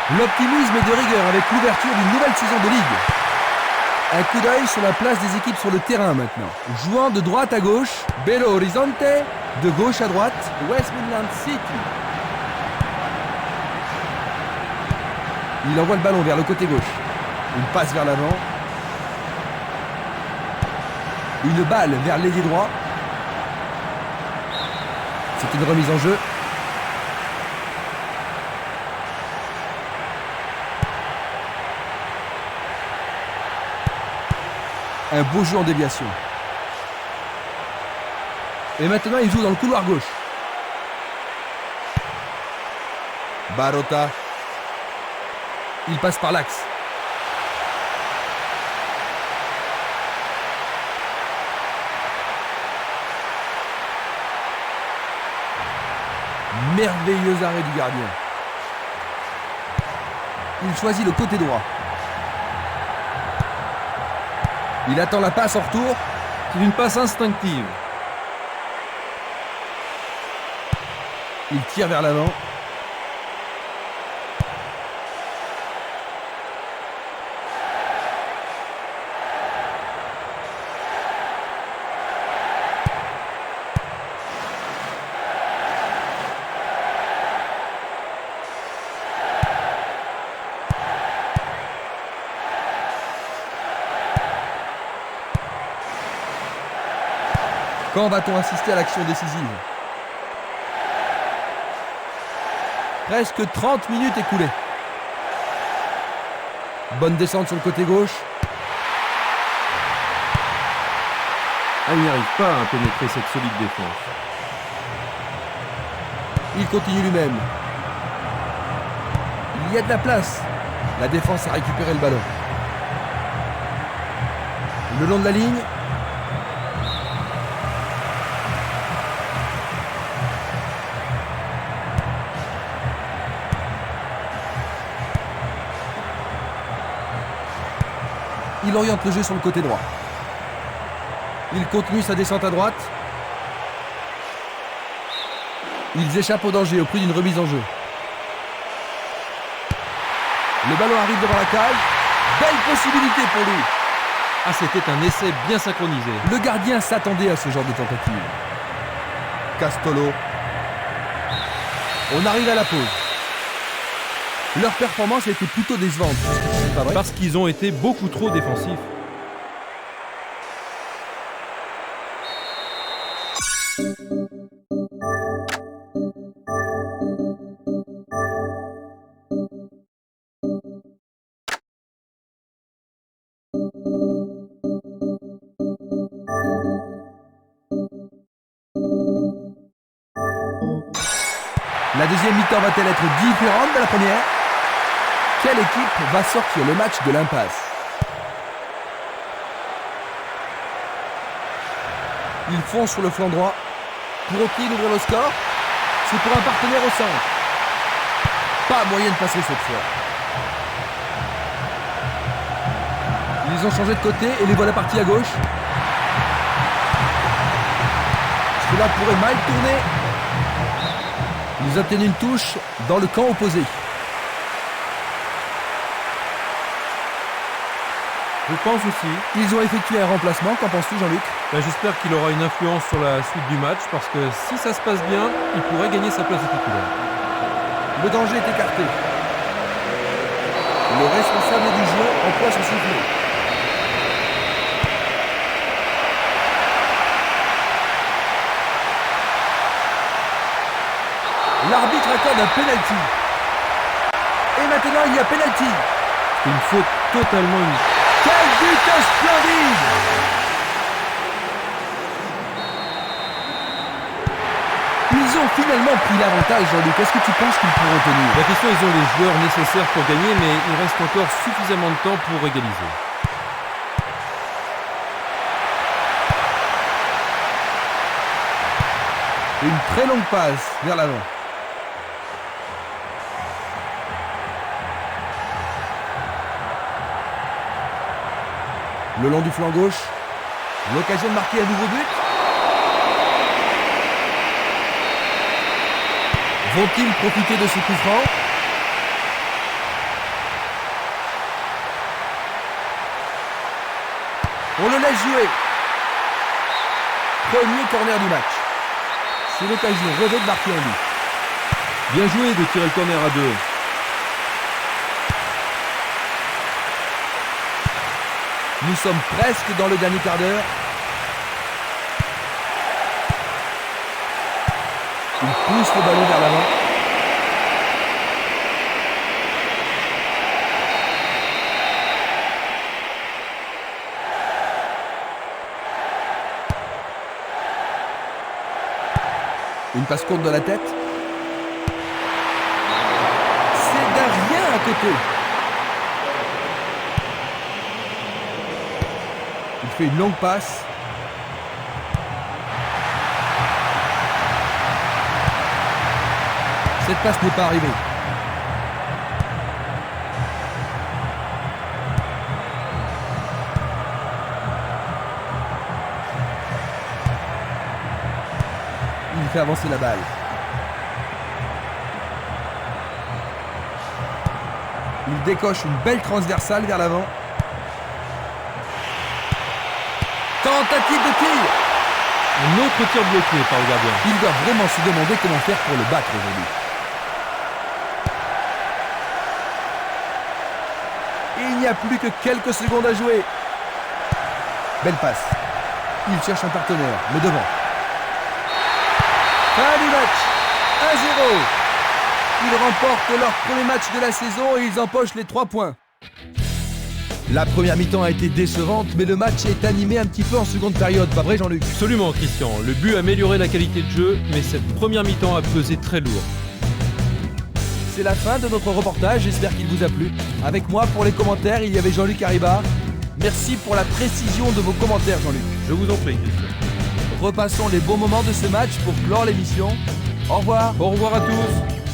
L'optimisme est de rigueur avec l'ouverture d'une nouvelle saison de Ligue. Un coup d'œil sur la place des équipes sur le terrain maintenant. Jouant de droite à gauche, Belo Horizonte, de gauche à droite, West Midlands City. Il envoie le ballon vers le côté gauche. Une passe vers l'avant. Une balle vers l'ailier droit. C'est une remise en jeu. Un beau jeu en déviation. Et maintenant, il joue dans le couloir gauche. Barota. Il passe par l'axe. Merveilleux arrêt du gardien. Il choisit le côté droit. Il attend la passe en retour. C'est une passe instinctive. Il tire vers l'avant. Quand va-t-on assister à l'action décisive? Presque 30 minutes écoulées. Bonne descente sur le côté gauche. Il n'y arrive pas à pénétrer cette solide défense. Il continue lui-même. Il y a de la place. La défense a récupéré le ballon. Le long de la ligne. Il oriente le jeu sur le côté droit. Il continue sa descente à droite. Ils échappent au danger au prix d'une remise en jeu. Le ballon arrive devant la cage. Belle possibilité pour lui. C'était un essai bien synchronisé. Le gardien s'attendait à ce genre de tentative. Castolo. On arrive à la pause. Leur performance a été plutôt décevante. C'est pas vrai? Parce qu'ils ont été beaucoup trop défensifs. La deuxième mi-temps va-t-elle être différente de la première? Quelle équipe va sortir le match de l'impasse? Ils foncent sur le flanc droit. Pourront-ils ouvrir le score? C'est pour un partenaire au centre. Pas moyen de passer cette fois. Ils ont changé de côté et les voilà partis à gauche. Cela pourrait mal tourner. Ils obtiennent une touche dans le camp opposé. Je pense aussi. Ils ont effectué un remplacement. Qu'en penses-tu, Jean-Luc? J'espère qu'il aura une influence sur la suite du match parce que si ça se passe bien, il pourrait gagner sa place de titulaire. Le danger est écarté. Le responsable du jeu emploie son sifflet. L'arbitre accorde un penalty. Et maintenant, il y a penalty. C'est une faute totalement unique. Quel but splendide! Ils ont finalement pris l'avantage, Jean-Luc. Est-ce que tu penses qu'ils pourront tenir? La question, ils ont les joueurs nécessaires pour gagner, mais il reste encore suffisamment de temps pour égaliser. Une très longue passe vers l'avant. Le long du flanc gauche. L'occasion de marquer un nouveau but. Vont-ils profiter de ce coup franc? On le laisse jouer. Premier corner du match. C'est l'occasion rêvée de marquer un but. Bien joué de tirer le corner à 2. Nous sommes presque dans le dernier quart d'heure. Il pousse le ballon vers l'avant. Une passe courte de la tête. C'est d'un rien à côté. Il fait une longue passe. Cette passe n'est pas arrivée. Il fait avancer la balle. Il décoche une belle transversale vers l'avant. Tentative de tir. Un autre tir bloqué par le gardien. Il doit vraiment se demander comment faire pour le battre aujourd'hui. Il n'y a plus que quelques secondes à jouer. Belle passe. Il cherche un partenaire, mais devant. Fin du match. 1-0. Ils remportent leur premier match de la saison et ils empochent les 3 points. La première mi-temps a été décevante, mais le match est animé un petit peu en seconde période. Pas vrai, Jean-Luc? Absolument, Christian. Le but a amélioré la qualité de jeu, mais cette première mi-temps a pesé très lourd. C'est la fin de notre reportage, j'espère qu'il vous a plu. Avec moi pour les commentaires, il y avait Jean-Luc Hariba. Merci pour la précision de vos commentaires, Jean-Luc. Je vous en prie, Christian. Repassons les bons moments de ce match pour clore l'émission. Au revoir. Au revoir à tous.